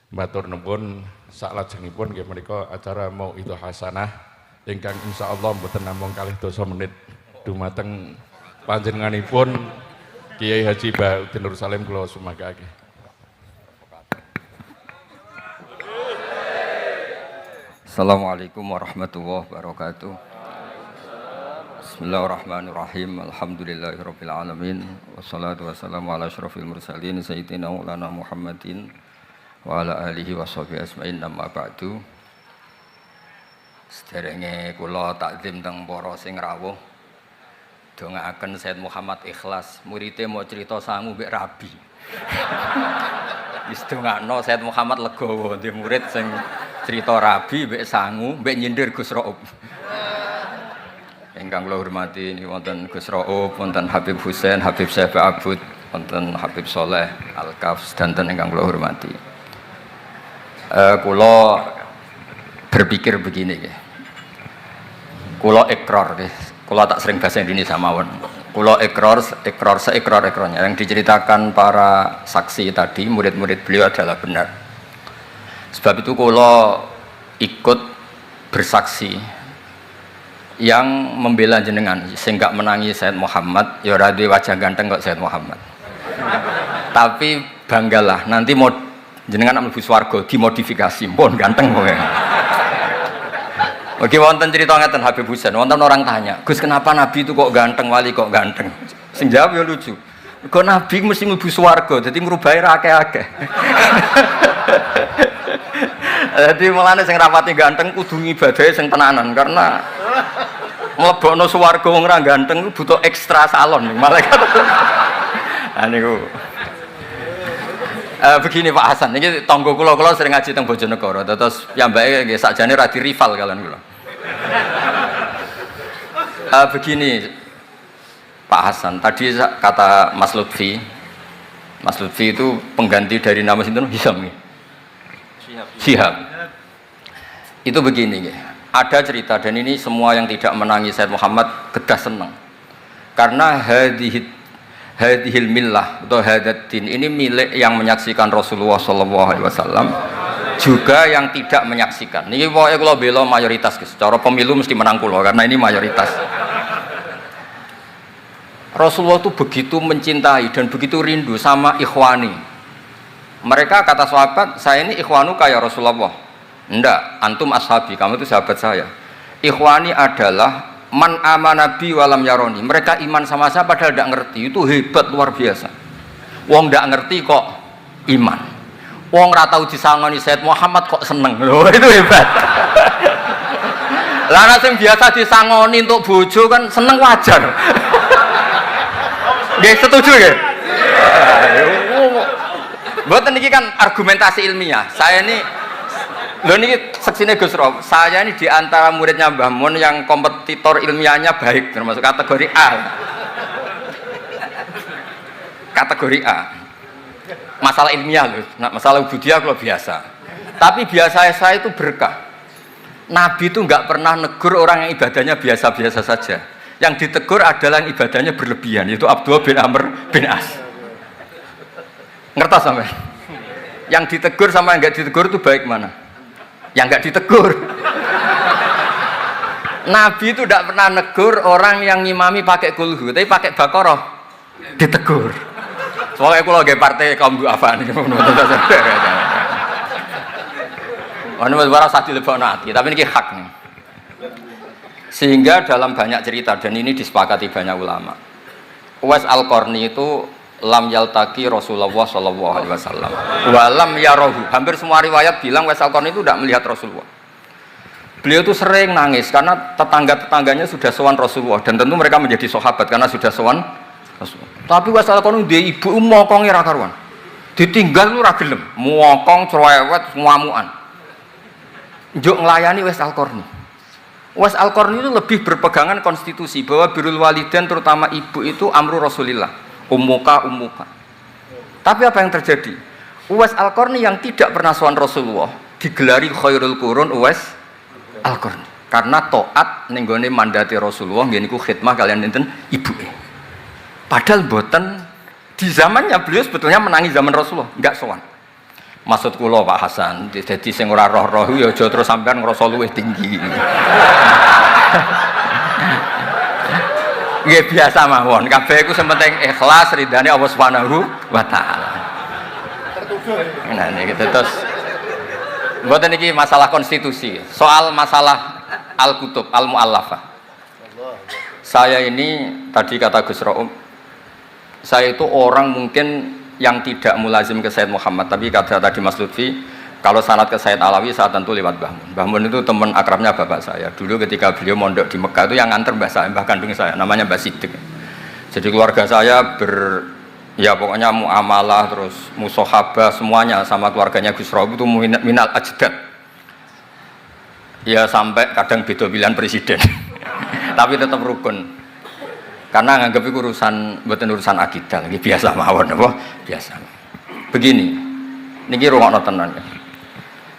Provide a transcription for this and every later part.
Matur nuwun saklajengipun nggih menika acara Mauidhah Hasanah ingkang insyaallah mboten namung kalih dasa menit dumateng panjenenganipun Kiai Haji Bahuddin Nur Salim kula sumanggaake. Assalamualaikum warahmatullahi wabarakatuh. Bismillahirrahmanirrahim. Alhamdulillahirabbil alamin. Wassalatu wassalamu ala asyrofil mursalin sayyidina Maulana Muhammadin wa ala alihi washabihi ajmain. Amma ba'du. Sederenge kula takzim teng para sing rawuh. Dongaaken Sayyid Muhammad ikhlas, muridé mau cerita sangu mbek rabi. Wis dongakno Sayyid Muhammad legowo di murid sing cerita rabi mbek sangu mbek nyindir Gus Raub. Ingkang kula hormati niki wonten Gus Raub, wonten Habib Husain, Habib Syekh Abud, wonten Habib Soleh Al-Kafs dan ingkang kula hormati. Kula berpikir begini nggih. Kula ikrar nggih. Kula tak sering bahasa Indonesia mawon. Kula seikrar-ikrarnya yang diceritakan para saksi tadi, murid-murid beliau adalah benar. Sebab itu kula ikut bersaksi yang membela jenengan sehingga menangi Sayyid Muhammad, ya ora duwe wajah ganteng kok Sayyid Muhammad. Tapi banggalah nanti mau jenengan mlebu swarga dimodifikasi, pun ganteng kowe. Oke, wonten cerita ngeten Habib Husain, wonten orang tanya, Gus kenapa Nabi itu kok ganteng, wali kok ganteng? Sing jawab ya lucu. Kok Nabi mesti mlebu swarga, dadi ngrubahi ra akeh-akeh. Jadi mulane sing rapati ganteng kudu ngibadahe sing tenanan karena mlebokno swarga wong ra ganteng butuh ekstra salon malaikat. Nah niku. Begini Pak Hasan, ini tonggo kula sering ngaji teng Bojonegoro, terus piyambake nggih sakjane ra di rival kalian kula. Begini Pak Hasan, tadi kata Mas Lutfi itu pengganti dari nama sinten Hisam nggih. Syihab. Itu begini nggih. Ada cerita dan ini semua yang tidak menangi Sayyid Muhammad kedah seneng. Karena hadhil millah atau hadatin ini milik yang menyaksikan Rasulullah SAW juga yang tidak menyaksikan. Ini pokoknya kalau bela mayoritas, secara pemilu mesti menang kula karena ini mayoritas. Rasulullah itu begitu mencintai dan begitu rindu sama ikhwani. Mereka kata sahabat, saya ini ikhwanu kayak Rasulullah. Enggak, antum ashabi, kamu itu sahabat saya. Ikhwani adalah man amanabi walam yaroni. Mereka iman sama saya padahal tidak ngerti. Itu hebat luar biasa. Wong tidak ngerti kok iman. Wong ra tau disangoni Sayyid Muhammad kok seneng. Loh, itu hebat. Lah sing biasa disangoni untuk bojo kan seneng wajar. Nggih, setuju nggih? Mboten niki kan argumentasi ilmiah. Saya ini lho niki seksine Gus Rob, saya ini diantara muridnya Mbah Mun yang kompetitor ilmiahnya baik, termasuk kategori A. Kategori A. Masalah ilmiah loh, nah, masalah ubudiyah kalau biasa. Tapi biasa saya itu berkah. Nabi itu nggak pernah negur orang yang ibadahnya biasa-biasa saja. Yang ditegur adalah yang ibadahnya berlebihan, yaitu Abdullah bin Amr bin As. Ngertos sampai? Yang ditegur sama yang nggak ditegur itu baik mana? Yang nggak ditegur. Nabi itu tidak pernah negur orang yang ngimami pakai kulhu, tapi pakai Baqarah ditegur. Soalnya aku lagi partai kaum duafa nih, mana suara satu lebih nanti, tapi ini hak nih. Sehingga dalam banyak cerita dan ini disepakati banyak ulama. Uwais Al-Qarni itu lam yaltaki Rasulullah SAW walam yarohu. Hampir semua riwayat bilang Uwais Al-Qarni itu tidak melihat Rasulullah. Beliau itu sering nangis karena tetangga-tetangganya sudah sowan Rasulullah dan tentu mereka menjadi sahabat karena sudah sowan Rasulullah. Tapi Uwais Al-Qarni dia ibu mokongnya ra karuan. Ditinggal lu ra gelem, mokong cerewet ngamukan. Njuk nglayani Uwais Al-Qarni. Uwais Al-Qarni itu lebih berpegangan konstitusi bahwa birrul walidain terutama ibu itu amru Rasulillah. Ummuka. Tapi apa yang terjadi? Uwais Al-Qarni yang tidak pernah sowan Rasulullah digelari khairul qurun Uwais Al-Qarni karena taat ning gone mandate Rasulullah nggih niku khidmah kalian enten ibuke. Padahal mboten di zamannya beliau sebetulnya menangi zaman Rasulullah, enggak sowan. Maksud kula Pak Hasan, dadi sing ora roh-roh ya aja terus sampean ngrasa luwih tinggi. Nggih biasa mawon, kabeh iku sementing ikhlas ridane Allah Subhanahu wa taala. Nah niki terus mboten iki masalah konstitusi, soal masalah al-kutub al-muallafah. Saya ini tadi kata Gus Raum, saya itu orang mungkin yang tidak mulazim ke Sayyid Muhammad, tapi kata tadi Mas Lutfi, kalau sanad ke Sayyid Alawi saya tentu lewat Mbah Mun. Mbah Mun itu teman akrabnya bapak saya. Dulu ketika beliau mondok di Mekah itu yang nganter mbah kandung saya, namanya Mbah Sidik. Jadi keluarga saya ya pokoknya muamalah terus musohabah semuanya sama keluarganya Gus Raub itu minal ajdad. Ya sampai kadang beda pilihan presiden. Tapi tetap rukun. Karena nganggap itu urusan akidah lagi biasa mawon apa biasa. Begini, niki rungokno tenan ya.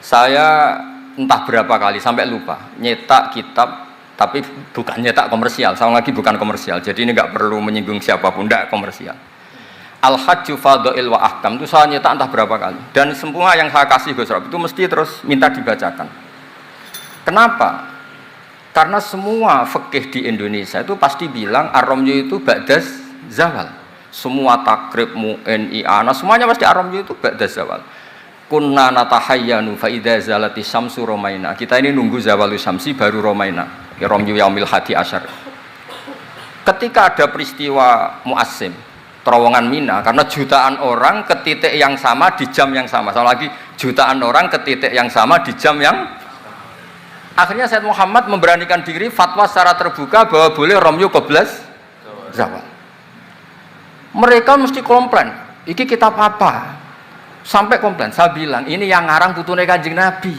Saya entah berapa kali sampai lupa nyetak kitab, tapi bukan nyetak komersial. Sama lagi bukan komersial. Jadi ini nggak perlu menyinggung siapapun, nggak komersial. Al-Hajju Fadha'il wa Ahkam itu saya nyetak entah berapa kali. Dan semua yang saya kasih Gus Rob itu mesti terus minta dibacakan. Kenapa? Karena semua fikih di Indonesia itu pasti bilang ar-ramyu itu ba'das zawal. Semua takrib mu'in i'ana semuanya pasti ar-ramyu itu ba'das zawal. Kunna natahayyanu fa idza zalati syamsu romaina. Kita ini nunggu zawalu syamsi baru romaina. Ya ramyu yaumil hadi asyar. Ketika ada peristiwa muassim, terowongan Mina, karena jutaan orang ke titik yang sama di jam yang sama. Sama lagi jutaan orang ke titik yang sama di jam yang akhirnya Sayyid Muhammad memberanikan diri fatwa secara terbuka bahwa boleh romyu qoblas zawal. Mereka mesti komplain, iki kitab apa? Sampai komplain, saya bilang ini yang ngarang putune Kanjeng Nabi.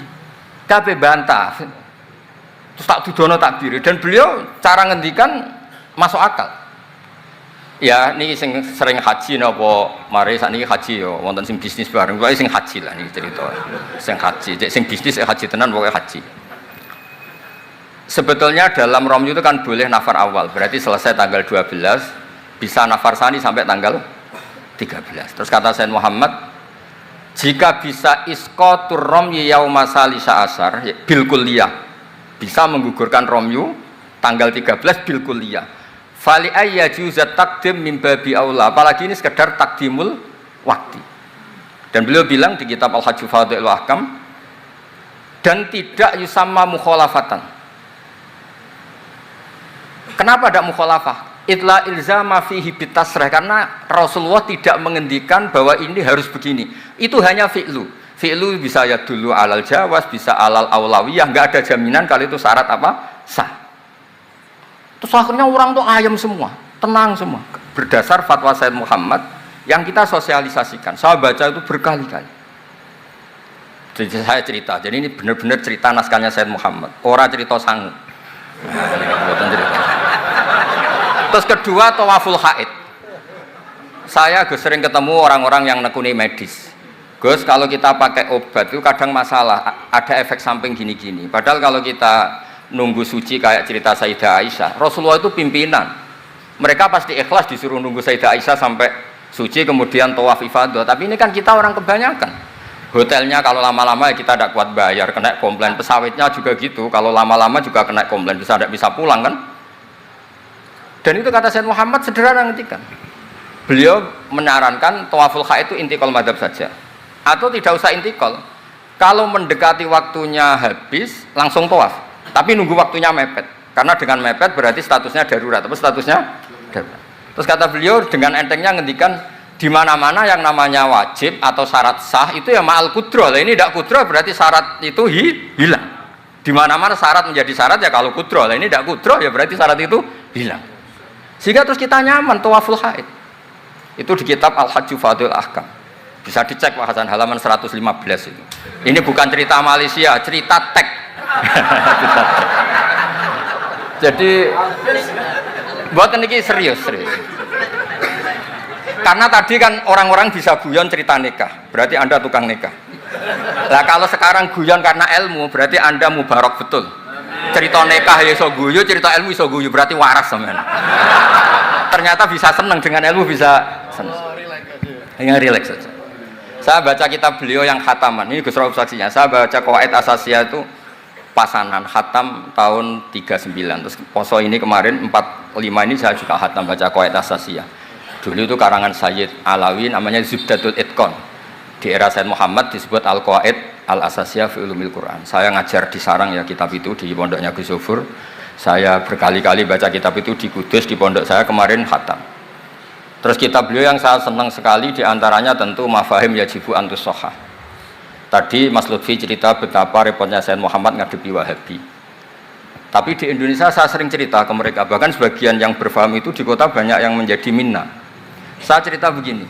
Kabeh bantah. Terus tak dudono takbir dan beliau cara ngendikan masuk akal. Ya niki sing sering haji napa mari sakniki haji ya wonten sing bisnis bareng. Pokoke sing haji lah niki cerita. Sing haji, sing bisnis haji tenan pokoke haji. Sebetulnya dalam romyu itu kan boleh nafar awal, berarti selesai tanggal 12, bisa nafar sani sampai tanggal 13. Terus kata Sayyid Muhammad, jika bisa iskotur romyu yauma salisa asar bil kulliyah, bisa menggugurkan romyu tanggal 13 bil kulliyah. Fali ayyajuzat takdim min babi aula, apalagi ini sekedar takdimul waktu. Dan beliau bilang di kitab Al-Hajju Fadha'il wa Ahkam, dan tidak yusamma mukhalafatan. Kenapa ada mukhalafah? Itla ilzama fihi bitasrah, karena Rasulullah tidak mengendikan bahwa ini harus begini. Itu hanya fi'lu. Fi'lu bisa ya dulu alal jawaz, bisa alal aulawiyah, nggak ada jaminan kalau itu syarat apa? Sah. Terus akhirnya orang tuh ayam semua, tenang semua. Berdasar fatwa Sayyid Muhammad yang kita sosialisasikan. Saya baca itu berkali-kali. Jadi saya cerita, jadi ini benar-benar cerita naskahnya Sayyid Muhammad. Orang cerita sangu. Terus kedua tawaful haid. Saya Gus sering ketemu orang-orang yang nekuni medis. Gus kalau kita pakai obat itu kadang masalah, ada efek samping gini-gini. Padahal kalau kita nunggu suci kayak cerita Sayyidah Aisyah, Rasulullah itu pimpinan. Mereka pasti ikhlas disuruh nunggu Sayyidah Aisyah sampai suci kemudian tawaf ifadah. Tapi ini kan kita orang kebanyakan. Hotelnya kalau lama-lama ya kita tidak kuat bayar, kena komplain. Pesawatnya juga gitu, kalau lama-lama juga kena komplain, tidak bisa pulang kan. Dan itu kata Sayyid Muhammad sederhana ngertikan. Beliau menyarankan tawaful haid itu intikal madhab saja, atau tidak usah intikal. Kalau mendekati waktunya habis langsung tawaf, tapi nunggu waktunya mepet. Karena dengan mepet berarti statusnya darurat. Apa statusnya? Darurat. Terus kata beliau dengan entengnya ngendikan di mana-mana yang namanya wajib atau syarat sah itu ya ma'al kudroh. Ini tidak kudroh berarti syarat itu hilang. Di mana-mana syarat menjadi syarat ya kalau kudroh. Ini tidak kudroh ya berarti syarat itu hilang. Sehingga terus kita nyaman tawaful haid. Itu di kitab Al-Hajju Fadha'il Ahkam. Bisa dicek Pak Hasan halaman 115 itu. Ini bukan cerita Malaysia, cerita tek. Jadi buat ini serius. Karena tadi kan orang-orang bisa guyon cerita nikah, berarti Anda tukang nikah. Nah kalau sekarang guyon karena ilmu, berarti Anda mubarak betul. Cerita nikah ya iso guyu, cerita ilmu iso guyu, berarti waras sampean. Ternyata bisa senang dengan ilmu, bisa senang. Hanya relax saja. Saya baca kitab beliau yang khataman, ini Gus Rauf saksinya. Saya baca Qawaid Asasiyah itu pasanan khatam tahun 39. Terus poso ini kemarin 45 ini saya juga khatam baca Qawaid Asasiyah. Dulu itu karangan Sayyid Alawi namanya Zubdatul Itqan. Di era Sayyid Muhammad disebut Al-Qawaid Al-Asasiyah fi Ulumil Quran. Saya ngajar di Sarang ya kitab itu di pondoknya Gus Zufur. Saya berkali-kali baca kitab itu di Kudus di pondok saya kemarin khatam. Terus kitab beliau yang saya senang sekali diantaranya tentu Mafahim Yajibu Antus Sohah. Tadi Mas Lutfi cerita betapa repotnya Sayyid Muhammad ngadepi Wahabi. Tapi di Indonesia saya sering cerita ke mereka, bahkan sebagian yang berfaham itu di kota banyak yang menjadi minna. Saya cerita begini,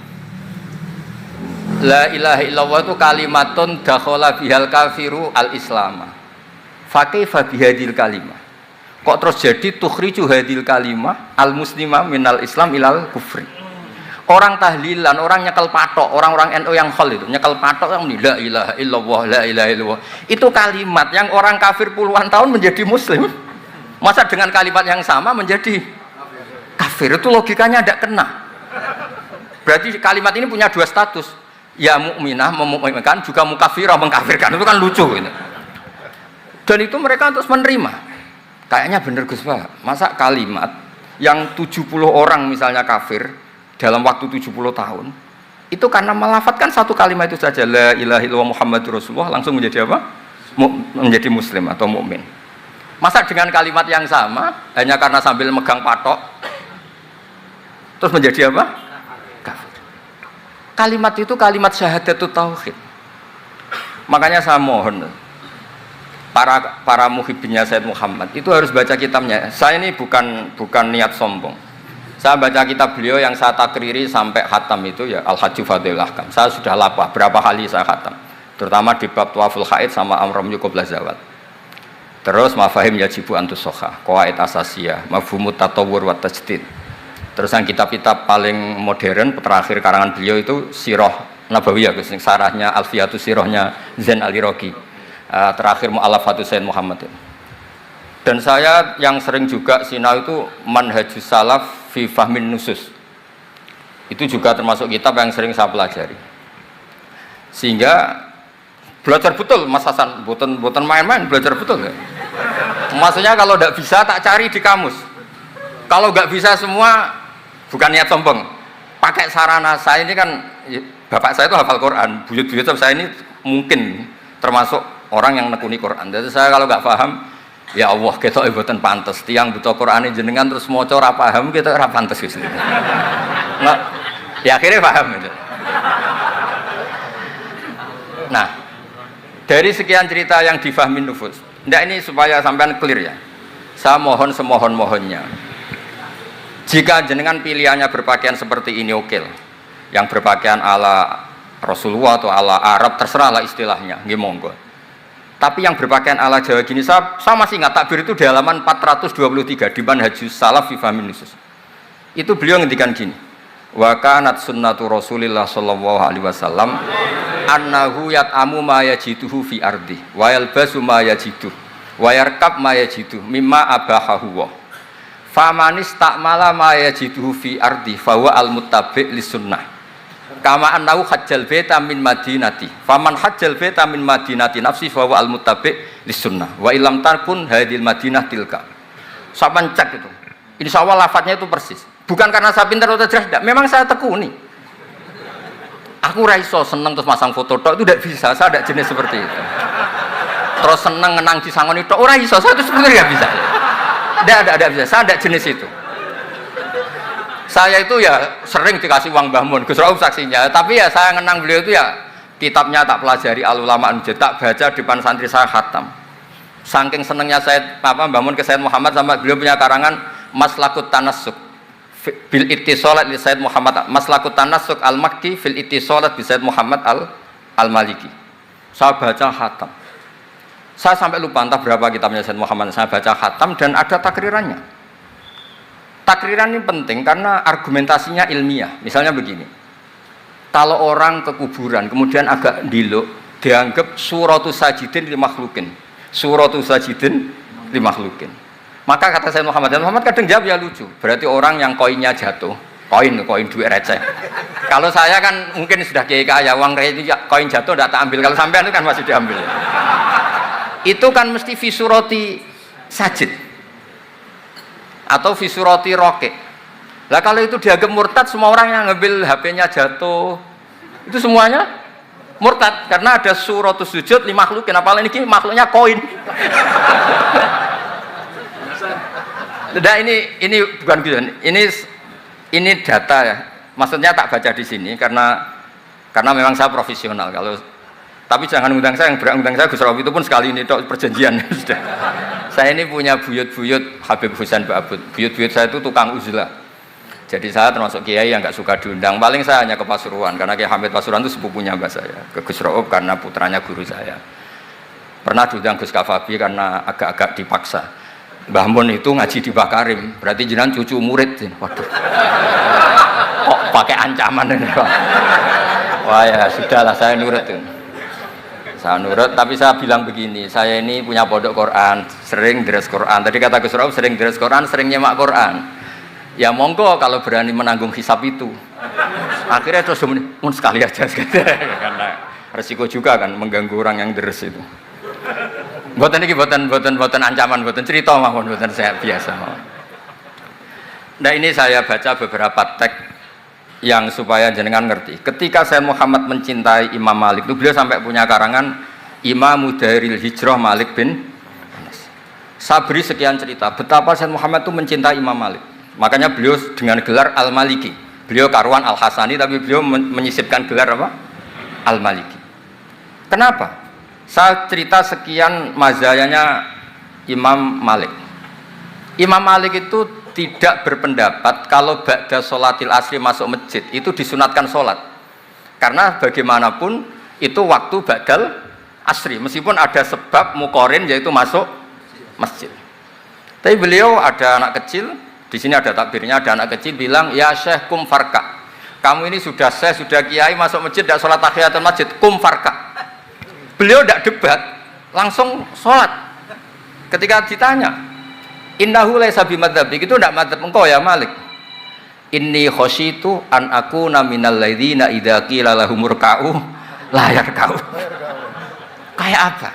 La ilaha illallah itu kalimatun dakhala bihal kafiru al-islama fakaifa bihadil kalimah. Kok terus jadi tukhriju hadil kalimah al-muslimah minal islam ilal kufri. Orang tahlilan, orang nyekel patok, orang-orang NU yang khol itu nyekel patok yang la ilaha illallah, la ilaha illallah. Itu kalimat yang orang kafir puluhan tahun menjadi muslim. Masa dengan kalimat yang sama menjadi kafir? Itu logikanya tidak kena. Berarti kalimat ini punya dua status. Ya mukminah memukminkan, juga mukafirah mengkafirkan. Itu kan lucu gitu. Dan itu mereka terus menerima. Kayaknya bener Gus Pak. Masa kalimat yang 70 orang misalnya kafir dalam waktu 70 tahun itu karena melafatkan satu kalimat itu saja la ilaha illallah Muhammadur Rasulullah langsung menjadi apa? Menjadi muslim atau mukmin. Masa dengan kalimat yang sama hanya karena sambil megang patok terus menjadi apa? Kafir. Kalimat itu kalimat syahadatut tauhid. Makanya saya mohon para muhibbinya Sayyid Muhammad itu harus baca kitabnya. Saya ini bukan niat sombong. Saya baca kitab beliau yang saya takriri sampai khatam itu ya Al-Hajju Fadhilul Ahkam. Saya sudah lapah berapa kali saya khatam. Terutama di bab Tawaful Haid sama Amram Qabla Zawal. Terus Mafahim Yajibu Antus Sohah, Qawaid Asasiyah, Mafhumut Tatawwur wa Tajdid. Terus yang kitab-kitab paling modern terakhir karangan beliau itu Sirah Nabawiyah, sarahnya Alfiyatus Sirahnya Zain Al-Iraqi. Terakhir Mu'alafatus Sayyid Muhammad. Dan saya yang sering juga sinau itu Manhajus Salaf fi Fahmin Nusus. Itu juga termasuk kitab yang sering saya pelajari. Sehingga belajar betul Mas Hasan, bukan main-main, belajar betul ya. Maksudnya kalau tidak bisa tak cari di kamus. Kalau nggak bisa semua bukan niat sombong. Pakai sarana saya ini kan bapak saya itu hafal Quran, buyut-buyut saya ini mungkin termasuk orang yang nekuni Quran. Jadi saya kalau nggak paham, ya Allah kita ibutan pantas. Tiang butuh Quran jenengan terus mau ora paham kita ora pantas gitu. Nah, ya akhirnya paham itu. Nah, dari sekian cerita yang difahami nufus, ndak ini supaya sampean clear ya. Saya mohon semohon-mohonnya. Jika jenengan pilihannya berpakaian seperti ini oke lah. Yang berpakaian ala Rasulullah atau ala Arab terserah lah istilahnya, nggih monggo. Tapi yang berpakaian ala Jawa gini, saya masih ingat takbir itu di halaman 423 di Manhajus Salaf fi Fahmin Nusus. Itu beliau ngendikan gini, wa kanat sunnatu Rasulillah sallallahu alaihi wasallam annahu yat'amu ma yajiduhu fi ardi wa yalbasu ma yajiduhu wa yarkab ma yajiduhu mimma abahahu wa famanis ta'mala ma yajiduhu fi ardi fa huwa al-muttabi' lis-sunnah kama annahu hajjal baita min madinati faman hajjal baita min madinati nafsi fa huwa al-muttabi' lis-sunnah wa illam takun hadil madinah tilka. Saban cek itu insyaallah lafadznya itu persis, bukan karena saya pintar atau cerdas, tidak, memang saya tekuni. Aku raiso seneng terus masang foto tok itu tidak bisa, saya tidak jenis seperti itu. Terus seneng ngenang disangon itu ora iso, saya itu sebenarnya tidak bisa. Tidak bisa, saya tidak jenis itu. Saya itu ya sering dikasih uang Mbah Mun, Gus Rauf saksinya, tapi ya saya ngenang beliau itu ya kitabnya tak pelajari Al-Ulama An-Nujad, tak baca depan santri saya khatam. Saking senengnya saya Mbah Mun ke Sayyid Muhammad sama beliau punya karangan Maslakut Tanassuk bil ittisalat li Sayyid Muhammad, Maslakut Tanassuk al-Makki fil ittisalat bi Sayyid Muhammad al-Maliki. Saya baca khatam. Saya sampai lupa entah berapa kitabnya Sayyid Muhammad, saya baca khatam dan ada takrirannya. Takriran ini penting karena argumentasinya ilmiah. Misalnya begini, kalau orang ke kuburan kemudian agak diluk, dianggap suratus sajidin li makhlukin, suratus sajidin li makhlukin. Maka kata Sayyid Muhammad kadang jawab ya lucu, berarti orang yang koinnya jatuh koin duit receh. Kalau saya kan mungkin sudah kaya, uang koin jatuh tidak tak ambil. Kalau sampean itu kan masih diambil. Itu kan mesti fisuroti sajid atau fisuroti roke. Lah kalau itu dianggap murtad, semua orang yang ngambil HP-nya jatuh, itu semuanya murtad karena ada suratus sujud li makhluk. Kenapa ini makhluknya koin? Nah, ini bukan gitu. Ini data ya. Maksudnya tak baca di sini karena memang saya profesional. Tapi jangan undang saya, yang berundang saya Gus Rawi itu pun sekali ini perjanjian. Saya ini punya buyut-buyut Habib Husain Ba'abud. Buyut-buyut saya itu tukang uzlah. Jadi saya termasuk kiai yang nggak suka diundang. Paling saya hanya ke Pasuruan karena Kiai Hamid Pasuruan itu sepupunya mbak saya. Ke Gus Raub karena putranya guru saya. Pernah diundang Gus Kafabi karena agak-agak dipaksa. Mbah Mun itu ngaji di Bakarim, berarti jenengan cucu murid. Waduh. Kok pakai ancaman ini, Pak? Wah ya sudahlah, saya nurut tuh. Saya nurut, tapi saya bilang begini, saya ini punya pondok Quran, sering deres Quran. Tadi kata Gus Rauf sering deres Quran, sering nyemak Quran. Ya monggo kalau berani menanggung hisab itu. Akhirnya terus sekali aja, karena resiko juga kan mengganggu orang yang deres itu. Buatan ini buatan ancaman, buatan cerita mawon, buatan saya biasa mawon. Nah ini saya baca beberapa teks yang supaya jenengan ngerti. Ketika Sayyid Muhammad mencintai Imam Malik itu beliau sampai punya karangan Imam Daril Hijrah Malik bin Anas. Saya beri sekian cerita betapa Sayyid Muhammad itu mencintai Imam Malik. Makanya beliau dengan gelar Al-Maliki. Beliau karuan Al-Hasani tapi beliau menyisipkan gelar apa? Al-Maliki. Kenapa? Saya cerita sekian mazayanya Imam Malik. Imam Malik itu tidak berpendapat kalau ba'da sholatil asri masuk masjid itu disunatkan sholat, karena bagaimanapun itu waktu ba'dal asri meskipun ada sebab mukorin yaitu masuk masjid. Tapi beliau ada anak kecil, di sini ada takbirnya, ada anak kecil bilang ya syekh kum farka, kamu ini sudah syekh sudah kiai masuk masjid tidak sholat tahiyatul masjid, kum farka. Beliau tidak debat, langsung sholat. Ketika ditanya innahu laisa bimadzhabi, itu ndak madzhab engkau ya Malik. Inni khasyitu an akuna minal ladzina idza qila lahum ruk'u la yarka'u. Kayak apa?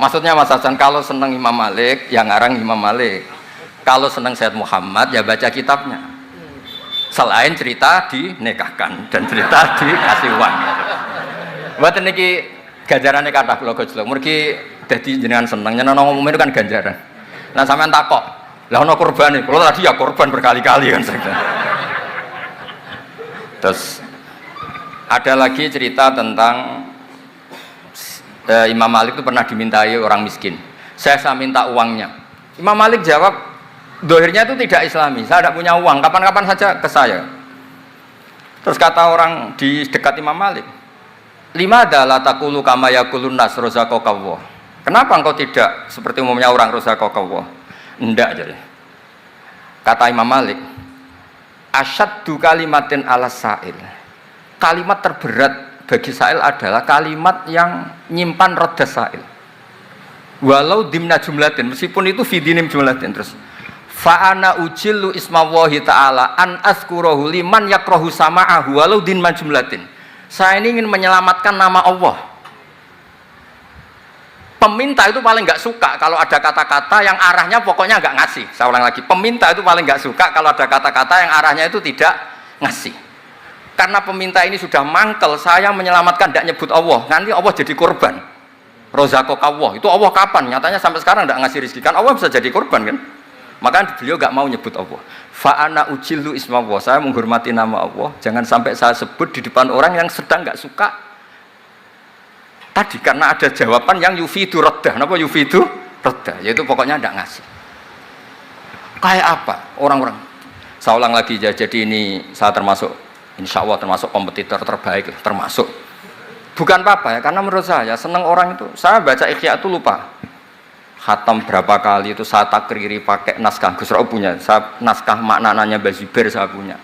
Maksudnya Mas Hasan, kalau seneng Imam Malik ya ngarang Imam Malik. Kalau seneng Sayyid Muhammad ya baca kitabnya. Selain cerita dinikahkan dan cerita dikasih uang. Mboten niki ganjarane kathah kula gojlok. Mergi dadi jenengan seneng nyeneng ngomong itu kan ganjaran. Nah sampean takok, lah ono korban nih, kalau tadi ya korban berkali-kali kan. Terus ada lagi cerita tentang Imam Malik itu pernah dimintai orang miskin. Saya minta uangnya. Imam Malik jawab, dohirnya itu tidak Islami. Saya tidak punya uang, kapan-kapan saja ke saya. Terus kata orang di dekat Imam Malik, lima adalah takulu kama yakulun nas rozaqallah. Kenapa engkau tidak seperti umumnya orang rozaqallah? Enggak jadi. Kata Imam Malik, asyaddu kalimatin ala sa'il. Kalimat terberat bagi sa'il adalah kalimat yang nyimpan roda sa'il. Walau dimna jumlatin, meskipun itu fidinim jumlatin. Terus fa'ana ujillu ismawahi ta'ala an azkurahu liman yakrohu sama'ahu walau dimna jumlatin. Saya ini ingin menyelamatkan nama Allah. Peminta itu paling nggak suka kalau ada kata-kata yang arahnya pokoknya nggak ngasih. Saya ulang lagi, peminta itu paling nggak suka kalau ada kata-kata yang arahnya itu tidak ngasih. Karena peminta ini sudah mangkel, saya menyelamatkan tidak nyebut Allah, nanti Allah jadi korban. Rozaqallah, itu Allah kapan? Nyatanya sampai sekarang tidak ngasih rezeki, kan Allah bisa jadi korban kan? Maka beliau nggak mau nyebut Allah. Fa'ana ujillu ismawah, saya menghormati nama Allah, jangan sampai saya sebut di depan orang yang sedang nggak suka. Tadi karena ada jawaban yang yufidu raddah. Kenapa yufidu raddah? Yaitu pokoknya tidak ngasih. Kayak apa orang-orang? Saya ulang lagi ya, jadi ini saya termasuk, insya Allah termasuk kompetitor terbaik, termasuk. Bukan apa-apa ya, karena menurut saya senang orang itu. Saya baca Ikhya itu lupa. Khatam berapa kali itu saya takriri pakai naskah. Gus Rauf punya, saya naskah maknanya Bazibir saya punya.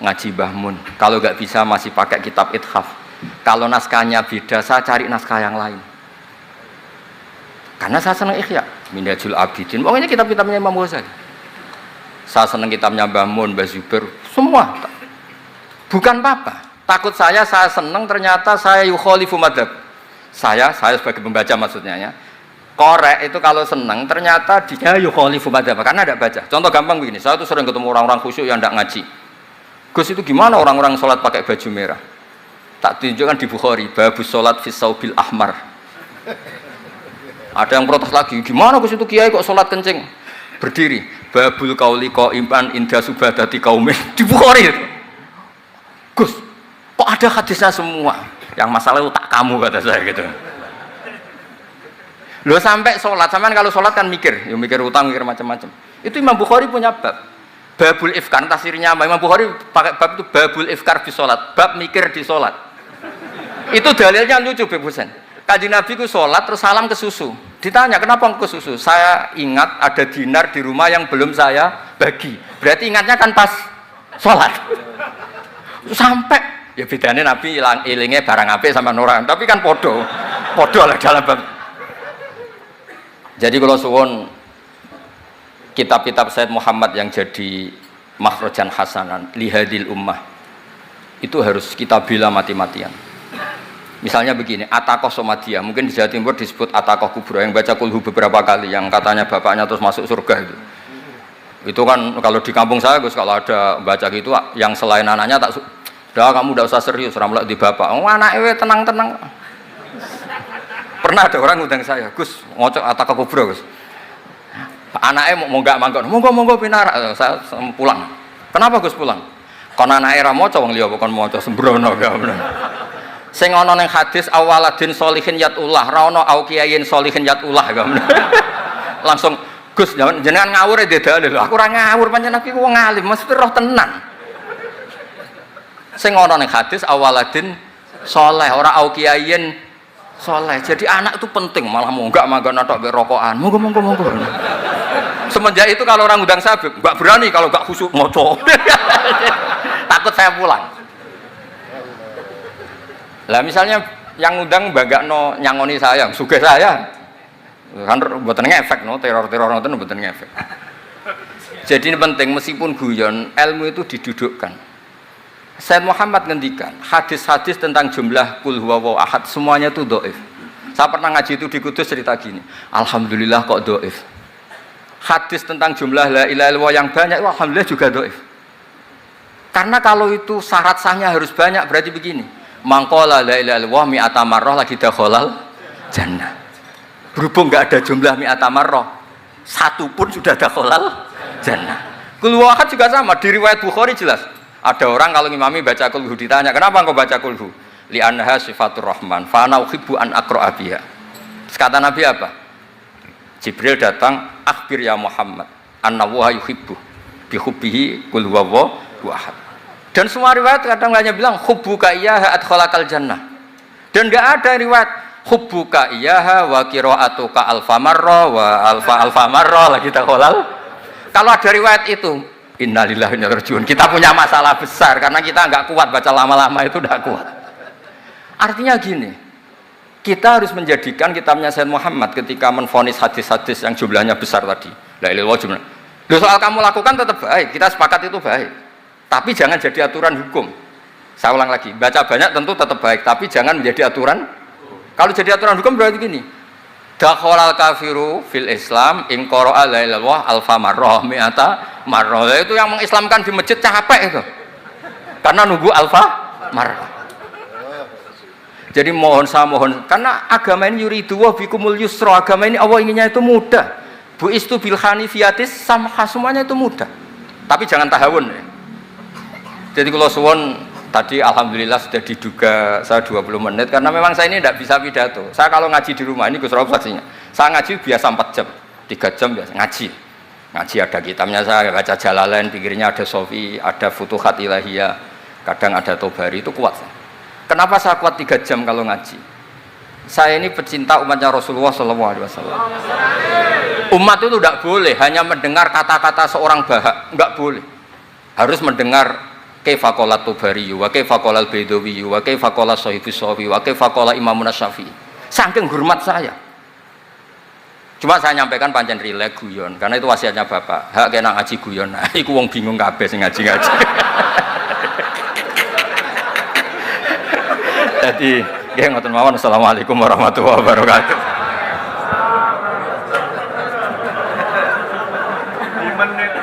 Ngaji Mbah Mun. Kalau nggak bisa masih pakai kitab Ithaf. Kalau naskahnya beda, saya cari naskah yang lain. Karena saya senang Ikhya, Minhajul Abidin, pokoknya kitab-kitabnya Imam Ghazali. saya seneng kitabnya Mbah Mun, Mbah Zubair, semua. Bukan apa-apa. Takut saya seneng ternyata saya yukhalifu madhab. Saya sebagai pembaca maksudnya ya. Korek itu kalau seneng ternyata dia yukhalifu madhab karena tidak baca. Contoh gampang begini, saya tuh sering ketemu orang-orang khusyuk yang tidak ngaji. Gus itu gimana orang-orang sholat pakai baju merah? Tak tunjukkan di Bukhari, babus sholat fis saubil ahmar. Ada yang protes lagi, gimana Gus itu kiai kok sholat kencing? Berdiri, babul kauli qaiman inda subadati kaumin. Di Bukhari itu. Gus, kok ada hadisnya semua? Yang masalah itu tak kamu kata saya gitu. Loh sampai sholat, sampean kalau sholat kan mikir, ya mikir utang, mikir macam-macam. Itu Imam Bukhari punya bab. Babul ifkar, tafsirnya Imam Bukhari pakai bab itu babul ifkar di sholat, bab mikir di sholat. Itu dalilnya lucu Bebusen. Kanjeng Nabi ku sholat terus salam ke susu. Ditanya kenapa ke susu? Saya ingat ada dinar di rumah yang belum saya bagi. Berarti ingatnya kan pas sholat. Sampai ya bedanya Nabi ilingnya barang apik sama orang, tapi kan podo lah dalam bab. Jadi kalau suwon kitab-kitab Sayyid Muhammad yang jadi makhrajan hasanan lihadil ummah itu harus kita bela mati-matian. Misalnya begini, Ataqah Somadiyah, mungkin di Jawa Timur disebut Ataqah Kubra, yang baca kulhu beberapa kali, yang katanya bapaknya terus masuk surga itu. Itu kan kalau di kampung saya Gus, kalau ada baca gitu yang selain anaknya tak udah kamu udah usah serius ramlak di bapak. Oh anaknya tenang-tenang. Pernah ada orang ngundang saya, Gus, ngocok Ataqah Kubra Gus. Anaknya mau nggak mangkon, monggo pinara, saya pulang. Kenapa Gus pulang? Karena anaknya ra maca wong liya bukan maca sembrono ya bener. Sing ana ning hadis awaladin sholihin yatullah, ra ono au kiyayin sholihin yatullah ya bener. Langsung Gus jenengan ngawur e dalil. Aku ora ngawur pancen aku wong alim, mesti roh tenan. Sing ana ning hadis awaladin sholeh, ora au kiyayin soleh. Jadi anak itu penting, malah mau enggak manggon atok mbek rokokan. Monggo. Semenjak itu kalau orang undang saya enggak berani kalau enggak khusyuk ngoco. Takut saya pulang. Lah misalnya yang undang banggakno nyangoni saya, sugih saya. Kan mboten ngefek no, teror-teror ngoten mboten ngefek. Jadi ini penting meskipun guyon, ilmu itu didudukkan. Sayyid Muhammad ngendikan, hadis-hadis tentang jumlah kul huwallahu ahad semuanya itu dhaif. Saya pernah ngaji itu di Kudus cerita gini, alhamdulillah kok dhaif. Hadis tentang jumlah la ilaha illallah yang banyak itu alhamdulillah juga dhaif. Karena kalau itu syarat sahnya harus banyak, berarti begini, mangqala la ilaha illallah mi'ata marrah lagi dakhalal jannah. Berhubung enggak ada jumlah mi'ata marrah, satu pun sudah dakhalal jannah. Kul huwallahu ahad juga sama, di riwayat Bukhari jelas. Ada orang kalau ngimami baca kulhu ditanya, kenapa engkau baca kulhu? Li'annaha sifatur rahman, fa ana uhibbu an aqra'a biha. Kata Nabi apa? Jibril datang, akhbir ya Muhammad, annallaha yuhibbu bi hubbihi qul huwallahu ahad. Dan semua riwayat kadang hanya bilang hubbuka iyyaha adkhalakal jannah. Dan enggak ada riwayat hubbuka iyyaha wa qira'atuka alfa marra wa alfa marra lagi dakhalal. Kalau ada riwayat itu innalillahi wa inna ilaihi raji'un. Kita punya masalah besar karena kita nggak kuat baca lama-lama itu udah kuat. Artinya gini, kita harus menjadikan kitabnya Sayyid Muhammad ketika menvonis hadis-hadis yang jumlahnya besar tadi. La ilaha illallah jumlah. Loh, soal kamu lakukan tetap baik, kita sepakat itu baik. Tapi jangan jadi aturan hukum. Saya ulang lagi, baca banyak tentu tetap baik, tapi jangan menjadi aturan. Kalau jadi aturan hukum berarti gini. Dakhalal kafiru fil Islam in qara'a la ilaha illallah alfa marrah mi'ata marrah. Itu yang mengislamkan di masjid capek itu. Karena nunggu alfa marrah. Jadi mohon karena agama ini yuridu wa bikumul yusra, agama ini Allah inginnya itu mudah. Bu istu bil hanifiyatis samha, semuanya itu mudah. Tapi jangan tahawun ya. Jadi kalau suwon tadi alhamdulillah sudah diduga saya 20 menit karena memang saya ini tidak bisa pidato. Saya kalau ngaji di rumah ini Gus Rauf saksinya. Saya ngaji biasa 4 jam, 3 jam biasa ngaji. Ngaji ada kitabnya saya baca Jalalain, pikirnya ada Sofi, ada Futuhat Ilahiyah, kadang ada Tobari, itu kuat. Kenapa saya kuat 3 jam kalau ngaji? Saya ini pecinta umatnya Rasulullah SAW. Umat itu tidak boleh hanya mendengar kata-kata seorang bahak, enggak boleh. Harus mendengar kaifa qala Tobari, wa kaifa qala Al-Baidawi, wa kaifa qala Shahibus Shafi, wa kaifa qala Imamun Syafi'i. Saking hormat saya. Cuma saya nyampaikan pancen rileks guyon, karena itu wasiatnya bapak. Hak kena ngaji guyon, nah, iku wong bingung kabeh sing ngaji-ngaji. Jadi, nggih ngoten mawon. Assalamualaikum warahmatullahi wabarakatuh. Di menit